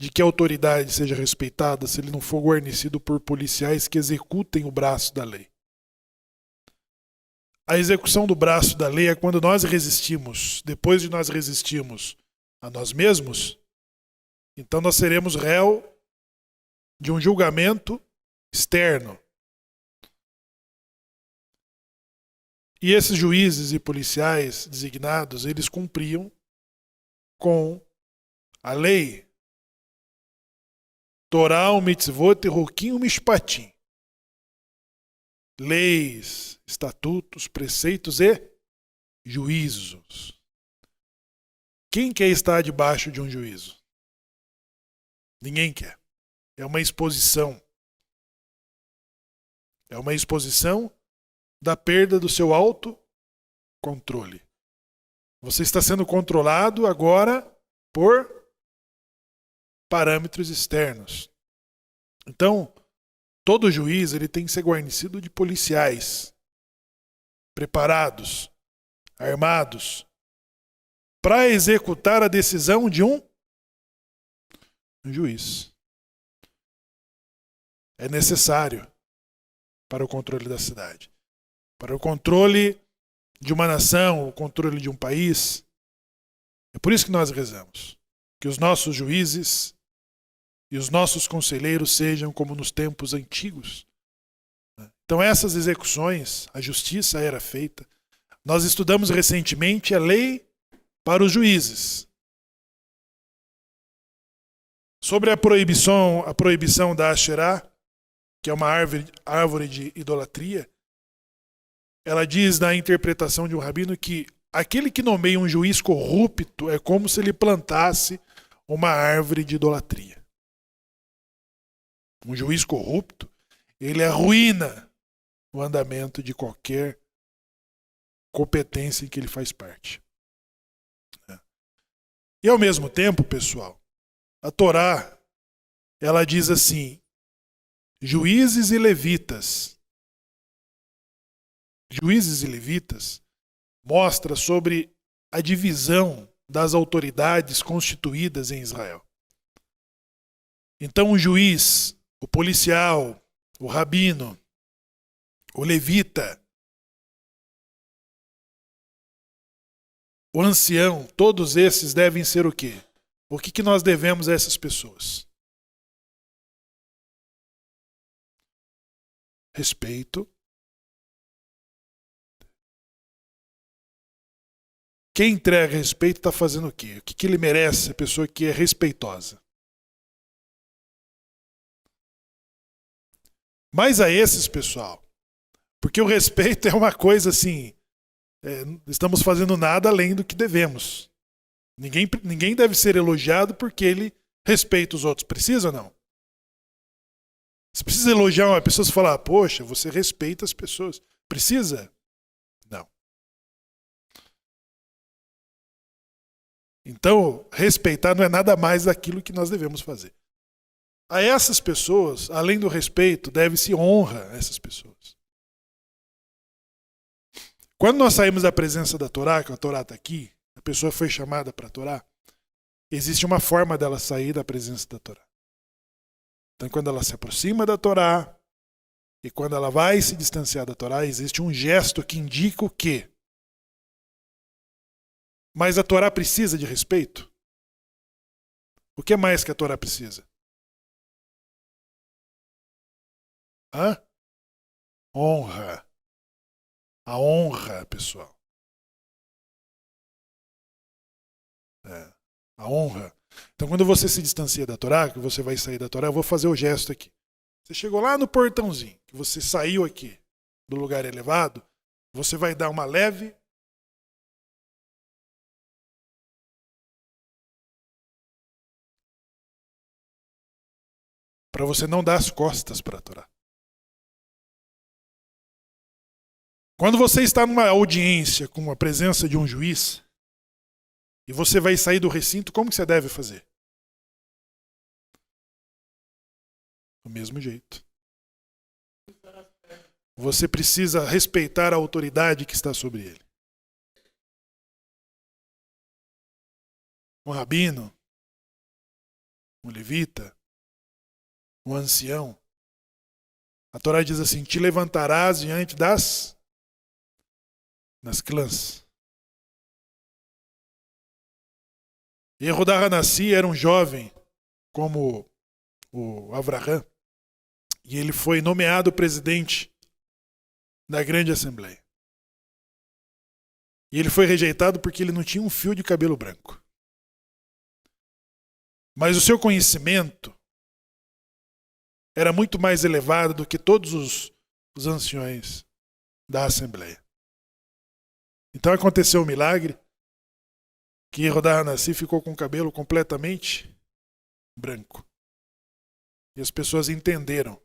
de que a autoridade seja respeitada se ele não for guarnecido por policiais que executem o braço da lei. A execução do braço da lei é quando nós resistimos. Depois de nós resistirmos a nós mesmos, então nós seremos réu de um julgamento externo. E esses juízes e policiais designados, eles cumpriam com a lei. Torá, mitzvot, roquim, mishpatim. Leis, estatutos, preceitos e juízos. Quem quer estar debaixo de um juízo? Ninguém quer. É uma exposição. É uma exposição da perda do seu autocontrole. Você está sendo controlado agora por parâmetros externos. Então, todo juiz ele tem que ser guarnecido de policiais preparados, armados, para executar a decisão de um juiz. É necessário para o controle da cidade. Para o controle de uma nação, o controle de um país. É por isso que nós rezamos. Que os nossos juízes e os nossos conselheiros sejam como nos tempos antigos. Então essas execuções, a justiça era feita. Nós estudamos recentemente a lei para os juízes. Sobre a proibição da Asherá, que é uma árvore de idolatria, ela diz na interpretação de um rabino que aquele que nomeia um juiz corrupto é como se ele plantasse uma árvore de idolatria. Um juiz corrupto, ele arruína o andamento de qualquer competência em que ele faz parte. E ao mesmo tempo, pessoal, a Torá, ela diz assim, juízes e levitas. Juízes e levitas mostra sobre a divisão das autoridades constituídas em Israel. Então o juiz, o policial, o rabino, o levita, o ancião, todos esses devem ser o quê? O que nós devemos a essas pessoas? Respeito. Quem entrega respeito está fazendo o quê? O que ele merece, a pessoa que é respeitosa? Mas a esses, pessoal, porque o respeito é uma coisa assim, estamos fazendo nada além do que devemos. Ninguém deve ser elogiado porque ele respeita os outros. Precisa ou não? Você precisa elogiar uma pessoa e falar, poxa, você respeita as pessoas. Precisa? Não. Então, respeitar não é nada mais daquilo que nós devemos fazer. A essas pessoas, além do respeito, deve-se honra a essas pessoas. Quando nós saímos da presença da Torá, que a Torá está aqui, a pessoa foi chamada para a Torá, existe uma forma dela sair da presença da Torá. Então, quando ela se aproxima da Torá e quando ela vai se distanciar da Torá, existe um gesto que indica o quê? Mas a Torá precisa de respeito? O que mais que a Torá precisa? Honra. A honra, pessoal. A honra. Então, quando você se distancia da Torá, que você vai sair da Torá, eu vou fazer o gesto aqui. Você chegou lá no portãozinho, que você saiu aqui do lugar elevado, você vai dar uma leve para você não dar as costas para a Torá. Quando você está numa audiência com a presença de um juiz e você vai sair do recinto, como que você deve fazer? Do mesmo jeito. Você precisa respeitar a autoridade que está sobre ele. Um rabino, um levita, um ancião. A Torá diz assim, te levantarás diante das clãs. Yehudah Hanassi era um jovem como o Avraham e ele foi nomeado presidente da grande assembleia. E ele foi rejeitado porque ele não tinha um fio de cabelo branco. Mas o seu conhecimento era muito mais elevado do que todos os anciões da assembleia. Então aconteceu um milagre que Yehudah Hanassi ficou com o cabelo completamente branco. E as pessoas entenderam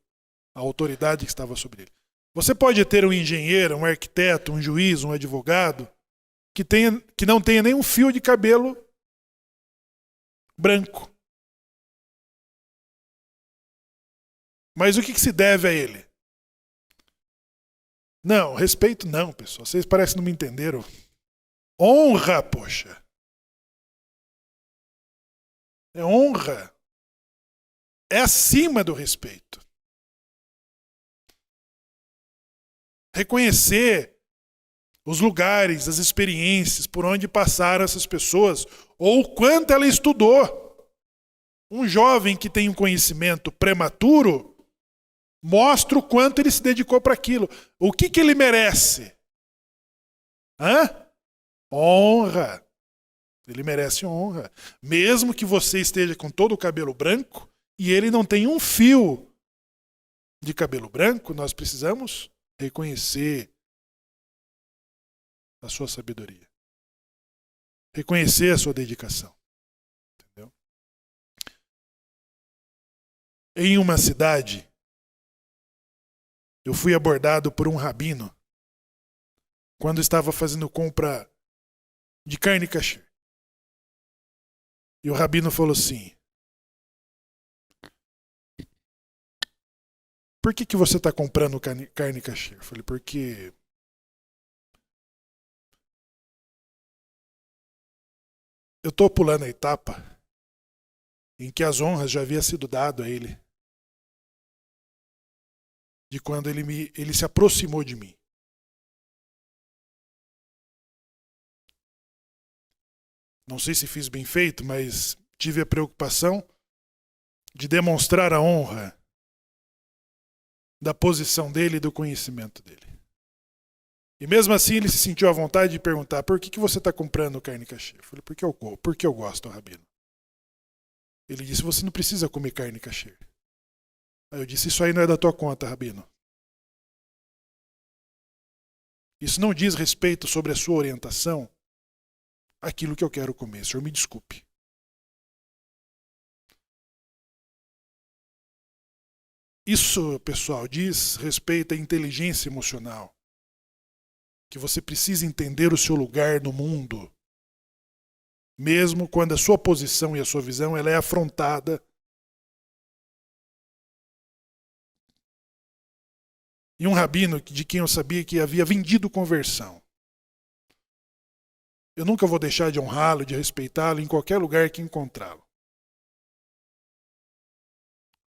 a autoridade que estava sobre ele. Você pode ter um engenheiro, um arquiteto, um juiz, um advogado que não tenha nenhum fio de cabelo branco. Mas o que se deve a ele? Não, respeito não, pessoal. Vocês parecem não me entenderam. Honra, poxa. É honra. É acima do respeito. Reconhecer os lugares, as experiências por onde passaram essas pessoas ou o quanto ela estudou. Um jovem que tem um conhecimento prematuro mostra o quanto ele se dedicou para aquilo. O que ele merece? Honra. Ele merece honra. Mesmo que você esteja com todo o cabelo branco e ele não tem um fio de cabelo branco, nós precisamos reconhecer a sua sabedoria. Reconhecer a sua dedicação. Entendeu? Em uma cidade, eu fui abordado por um rabino quando estava fazendo compra de carne kasher. E o rabino falou assim, por que você está comprando carne kasher? Eu falei, porque eu estou pulando a etapa em que as honras já havia sido dado a ele. De quando ele se aproximou de mim. Não sei se fiz bem feito, mas tive a preocupação de demonstrar a honra da posição dele e do conhecimento dele. E mesmo assim ele se sentiu à vontade de perguntar: por que você está comprando carne kosher? Eu falei: porque eu gosto, Rabino. Ele disse: você não precisa comer carne kosher. Aí eu disse: isso aí não é da tua conta, Rabino. Isso não diz respeito sobre a sua orientação aquilo que eu quero comer. O senhor me desculpe. Isso, pessoal, diz respeito à inteligência emocional. Que você precisa entender o seu lugar no mundo. Mesmo quando a sua posição e a sua visão ela é afrontada. E um rabino de quem eu sabia que havia vendido conversão. Eu nunca vou deixar de honrá-lo, de respeitá-lo em qualquer lugar que encontrá-lo.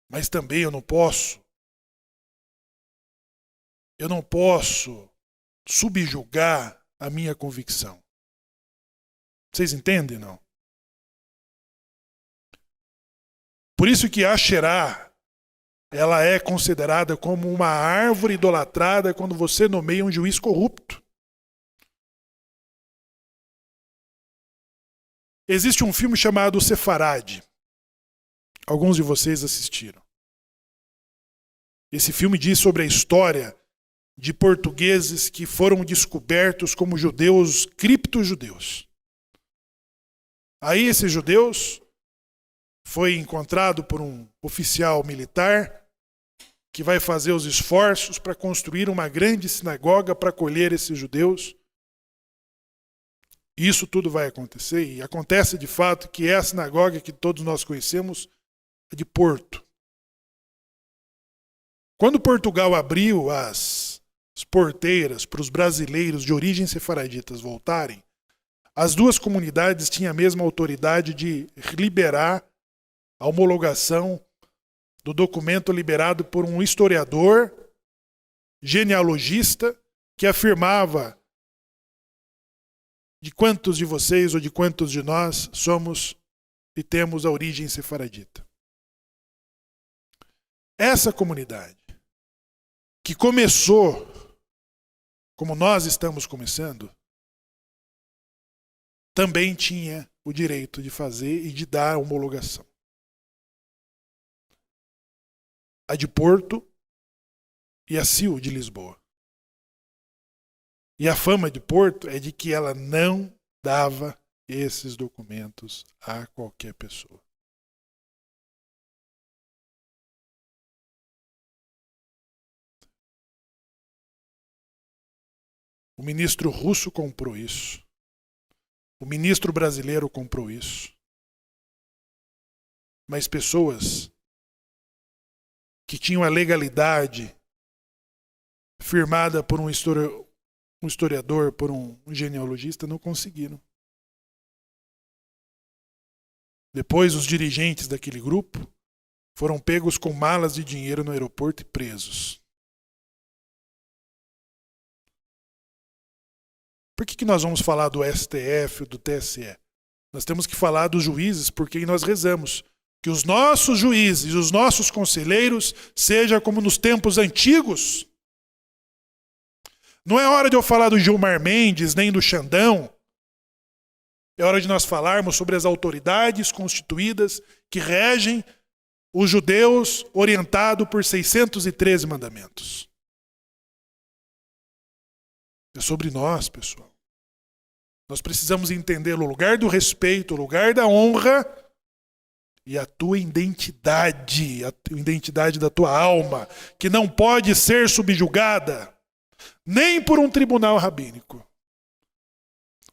Mas também eu não posso subjugar a minha convicção. Vocês entendem, não? Por isso que a Asherá, ela é considerada como uma árvore idolatrada quando você nomeia um juiz corrupto. Existe um filme chamado Sefarad. Alguns de vocês assistiram. Esse filme diz sobre a história de portugueses que foram descobertos como judeus, cripto-judeus. Aí esses judeus foi encontrado por um oficial militar que vai fazer os esforços para construir uma grande sinagoga para acolher esses judeus. Isso tudo vai acontecer, e acontece de fato que é a sinagoga que todos nós conhecemos é de Porto. Quando Portugal abriu as porteiras para os brasileiros de origem sefaraditas voltarem, as duas comunidades tinham a mesma autoridade de liberar a homologação do documento liberado por um historiador, genealogista, que afirmava de quantos de vocês ou de quantos de nós somos e temos a origem sefaradita. Essa comunidade, que começou como nós estamos começando, também tinha o direito de fazer e de dar a homologação. A de Porto e a CIL de Lisboa. E a fama de Porto é de que ela não dava esses documentos a qualquer pessoa. O ministro russo comprou isso. O ministro brasileiro comprou isso. Mas pessoas que tinham a legalidade firmada por um historiador, por um genealogista, não conseguiram. Depois, os dirigentes daquele grupo foram pegos com malas de dinheiro no aeroporto e presos. Por que nós vamos falar do STF, do TSE? Nós temos que falar dos juízes por quem nós rezamos. Que os nossos juízes, os nossos conselheiros, seja como nos tempos antigos. Não é hora de eu falar do Gilmar Mendes, nem do Xandão. É hora de nós falarmos sobre as autoridades constituídas que regem os judeus orientado por 613 mandamentos. É sobre nós, pessoal. Nós precisamos entender o lugar do respeito, o lugar da honra e a tua identidade, a identidade da tua alma, que não pode ser subjugada nem por um tribunal rabínico.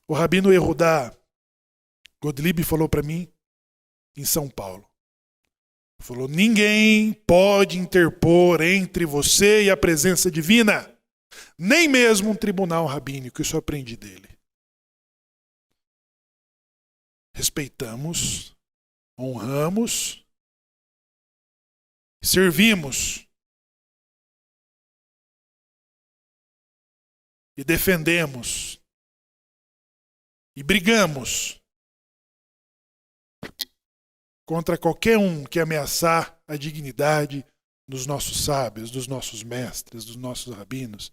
O rabino Yehudá Gottlieb falou para mim em São Paulo. Falou: ninguém pode interpor entre você e a presença divina. Nem mesmo um tribunal rabínico, isso eu aprendi dele. Respeitamos, honramos, servimos e defendemos e brigamos contra qualquer um que ameaçar a dignidade dos nossos sábios, dos nossos mestres, dos nossos rabinos,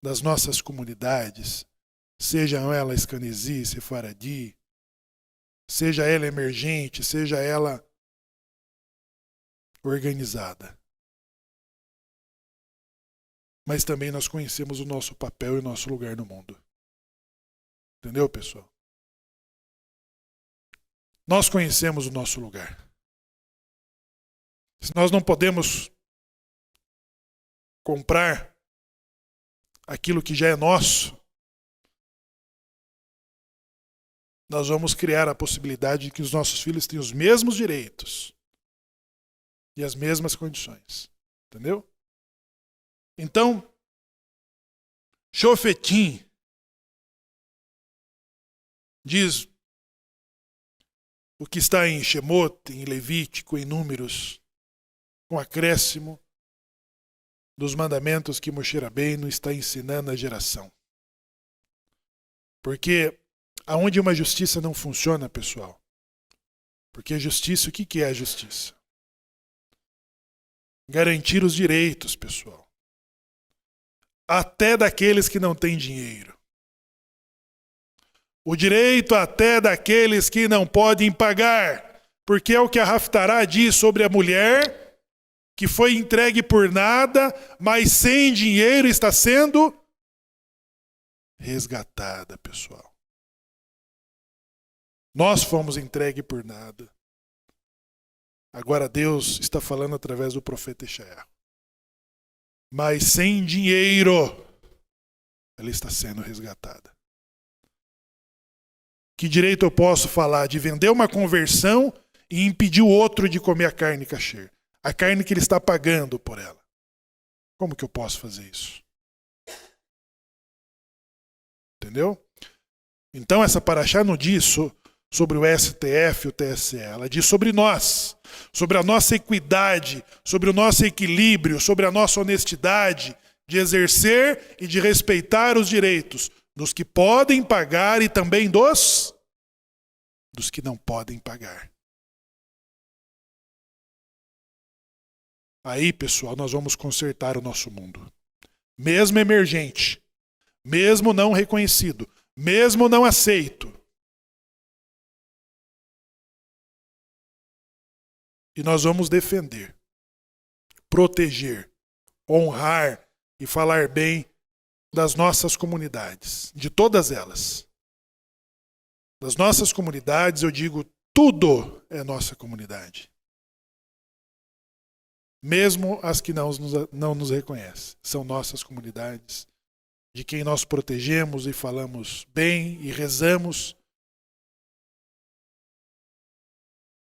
das nossas comunidades, sejam elas Escanesi, Sefaradi, seja ela emergente, seja ela organizada. Mas também nós conhecemos o nosso papel e o nosso lugar no mundo. Entendeu, pessoal? Nós conhecemos o nosso lugar. Se nós não podemos comprar aquilo que já é nosso, nós vamos criar a possibilidade de que os nossos filhos tenham os mesmos direitos e as mesmas condições. Entendeu? Então, Shofetim diz o que está em Shemot, em Levítico, em Números, com acréscimo dos mandamentos que Moshe Rabbeinu está ensinando à geração. Porque aonde uma justiça não funciona, pessoal, porque a justiça, o que é a justiça? Garantir os direitos, pessoal. Até daqueles que não têm dinheiro. O direito até daqueles que não podem pagar. Porque é o que a Haftará diz sobre a mulher que foi entregue por nada, mas sem dinheiro está sendo resgatada, pessoal. Nós fomos entregues por nada. Agora Deus está falando através do profeta Ishaías. Mas sem dinheiro, ela está sendo resgatada. Que direito eu posso falar de vender uma conversão e impedir o outro de comer a carne kasher? A carne que ele está pagando por ela. Como que eu posso fazer isso? Entendeu? Então essa paraxá não diz sobre o STF e o TSE. Ela diz sobre nós, sobre a nossa equidade, sobre o nosso equilíbrio, sobre a nossa honestidade de exercer e de respeitar os direitos dos que podem pagar e também dos que não podem pagar. Aí, pessoal, nós vamos consertar o nosso mundo. Mesmo emergente, mesmo não reconhecido, mesmo não aceito. E nós vamos defender, proteger, honrar e falar bem das nossas comunidades, de todas elas. Das nossas comunidades, eu digo, tudo é nossa comunidade. Mesmo as que não nos reconhecem. São nossas comunidades, de quem nós protegemos e falamos bem e rezamos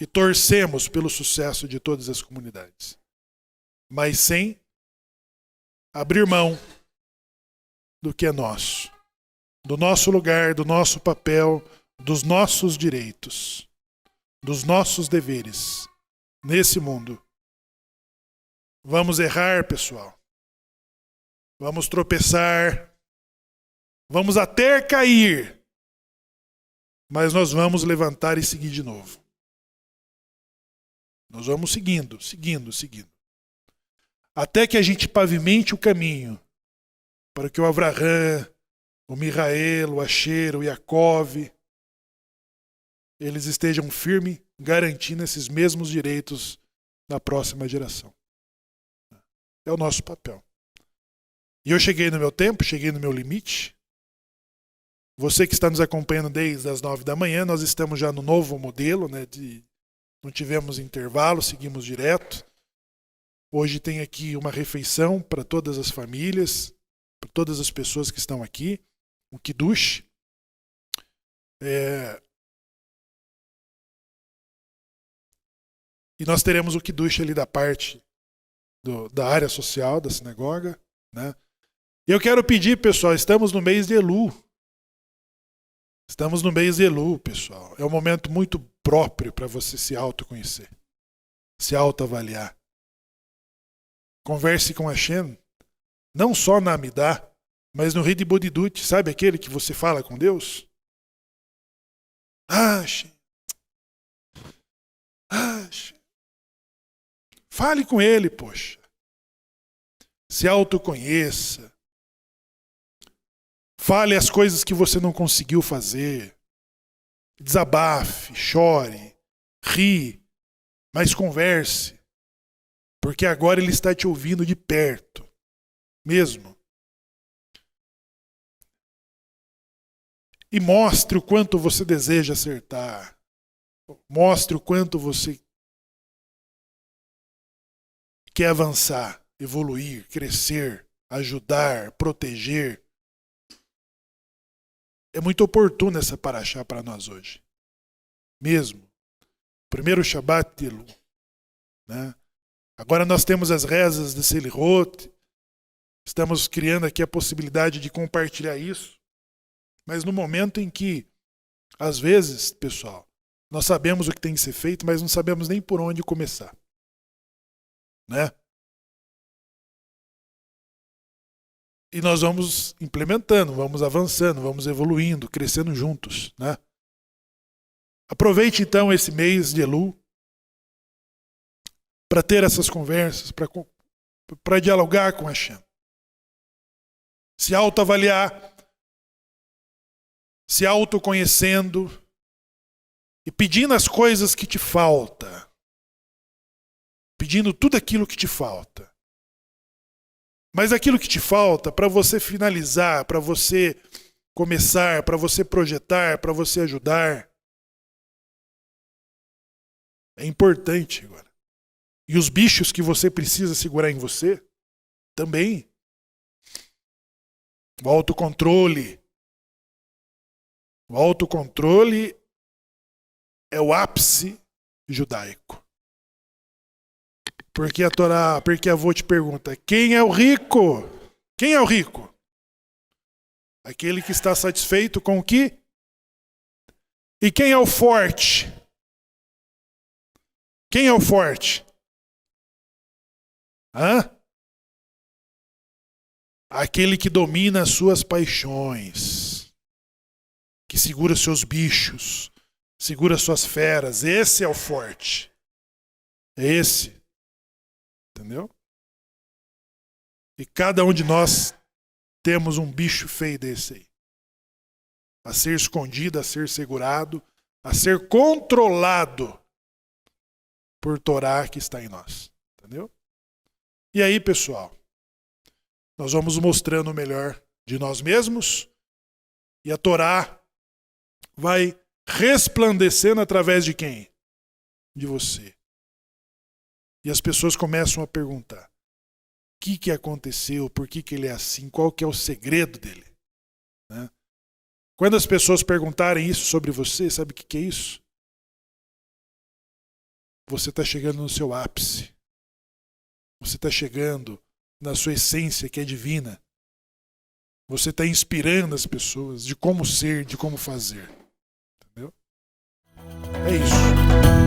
e torcemos pelo sucesso de todas as comunidades. Mas sem abrir mão do que é nosso, do nosso lugar, do nosso papel, dos nossos direitos, dos nossos deveres nesse mundo. Vamos errar, pessoal. Vamos tropeçar. Vamos até cair. Mas nós vamos levantar e seguir de novo. Nós vamos seguindo. Até que a gente pavimente o caminho para que o Avraham, o Mihael, o Asher, o Yaakov, eles estejam firmes, garantindo esses mesmos direitos na próxima geração. É o nosso papel. E eu cheguei no meu tempo, cheguei no meu limite. Você que está nos acompanhando desde as 9 da manhã, nós estamos já no novo modelo, né? Não tivemos intervalo, seguimos direto. Hoje tem aqui uma refeição para todas as famílias, para todas as pessoas que estão aqui, o Kiddush. E nós teremos o Kiddush ali da parte da área social da sinagoga, né? E eu quero pedir, pessoal, estamos no mês de Elul. Estamos no mês de Elul, pessoal. É um momento muito próprio para você se autoconhecer, se autoavaliar. Converse com Hashem, não só na Amidah, mas no Hid Bodhidut, sabe aquele que você fala com Deus? Hashem. Fale com ele, poxa. Se autoconheça. Fale as coisas que você não conseguiu fazer. Desabafe, chore, ri, mas converse. Porque agora ele está te ouvindo de perto. Mesmo. E mostre o quanto você deseja acertar. Mostre o quanto você quer avançar, evoluir, crescer, ajudar, proteger. É muito oportuno essa paraxá para nós hoje. Mesmo. Primeiro Shabat de Elul. Né? Agora nós temos as rezas de Selirot. Estamos criando aqui a possibilidade de compartilhar isso. Mas no momento em que, às vezes, pessoal, nós sabemos o que tem que ser feito, mas não sabemos nem por onde começar. Né? E nós vamos implementando, vamos avançando, vamos evoluindo, crescendo juntos. Né? Aproveite então esse mês de Elul para ter essas conversas, para dialogar com Hashem. Se autoavaliar, se autoconhecendo e pedindo as coisas que te faltam. Pedindo tudo aquilo que te falta. Mas aquilo que te falta, para você finalizar, para você começar, para você projetar, para você ajudar, é importante agora. E os bichos que você precisa segurar em você, também. O autocontrole. O autocontrole é o ápice judaico. Porque a Torá, porque a avó te pergunta, quem é o rico? Quem é o rico? Aquele que está satisfeito com o que? E quem é o forte? Quem é o forte? Aquele que domina as suas paixões, que segura seus bichos, segura suas feras. Esse é o forte. É esse. Entendeu? E cada um de nós temos um bicho feio desse aí. A ser escondido, a ser segurado, a ser controlado por Torá que está em nós. Entendeu? E aí, pessoal, nós vamos mostrando o melhor de nós mesmos e a Torá vai resplandecendo através de quem? De você. E as pessoas começam a perguntar: o que aconteceu? Por que ele é assim? Qual que é o segredo dele? Né? Quando as pessoas perguntarem isso sobre você, sabe o que é isso? Você está chegando no seu ápice. Você está chegando na sua essência que é divina. Você está inspirando as pessoas de como ser, de como fazer. Entendeu? É isso.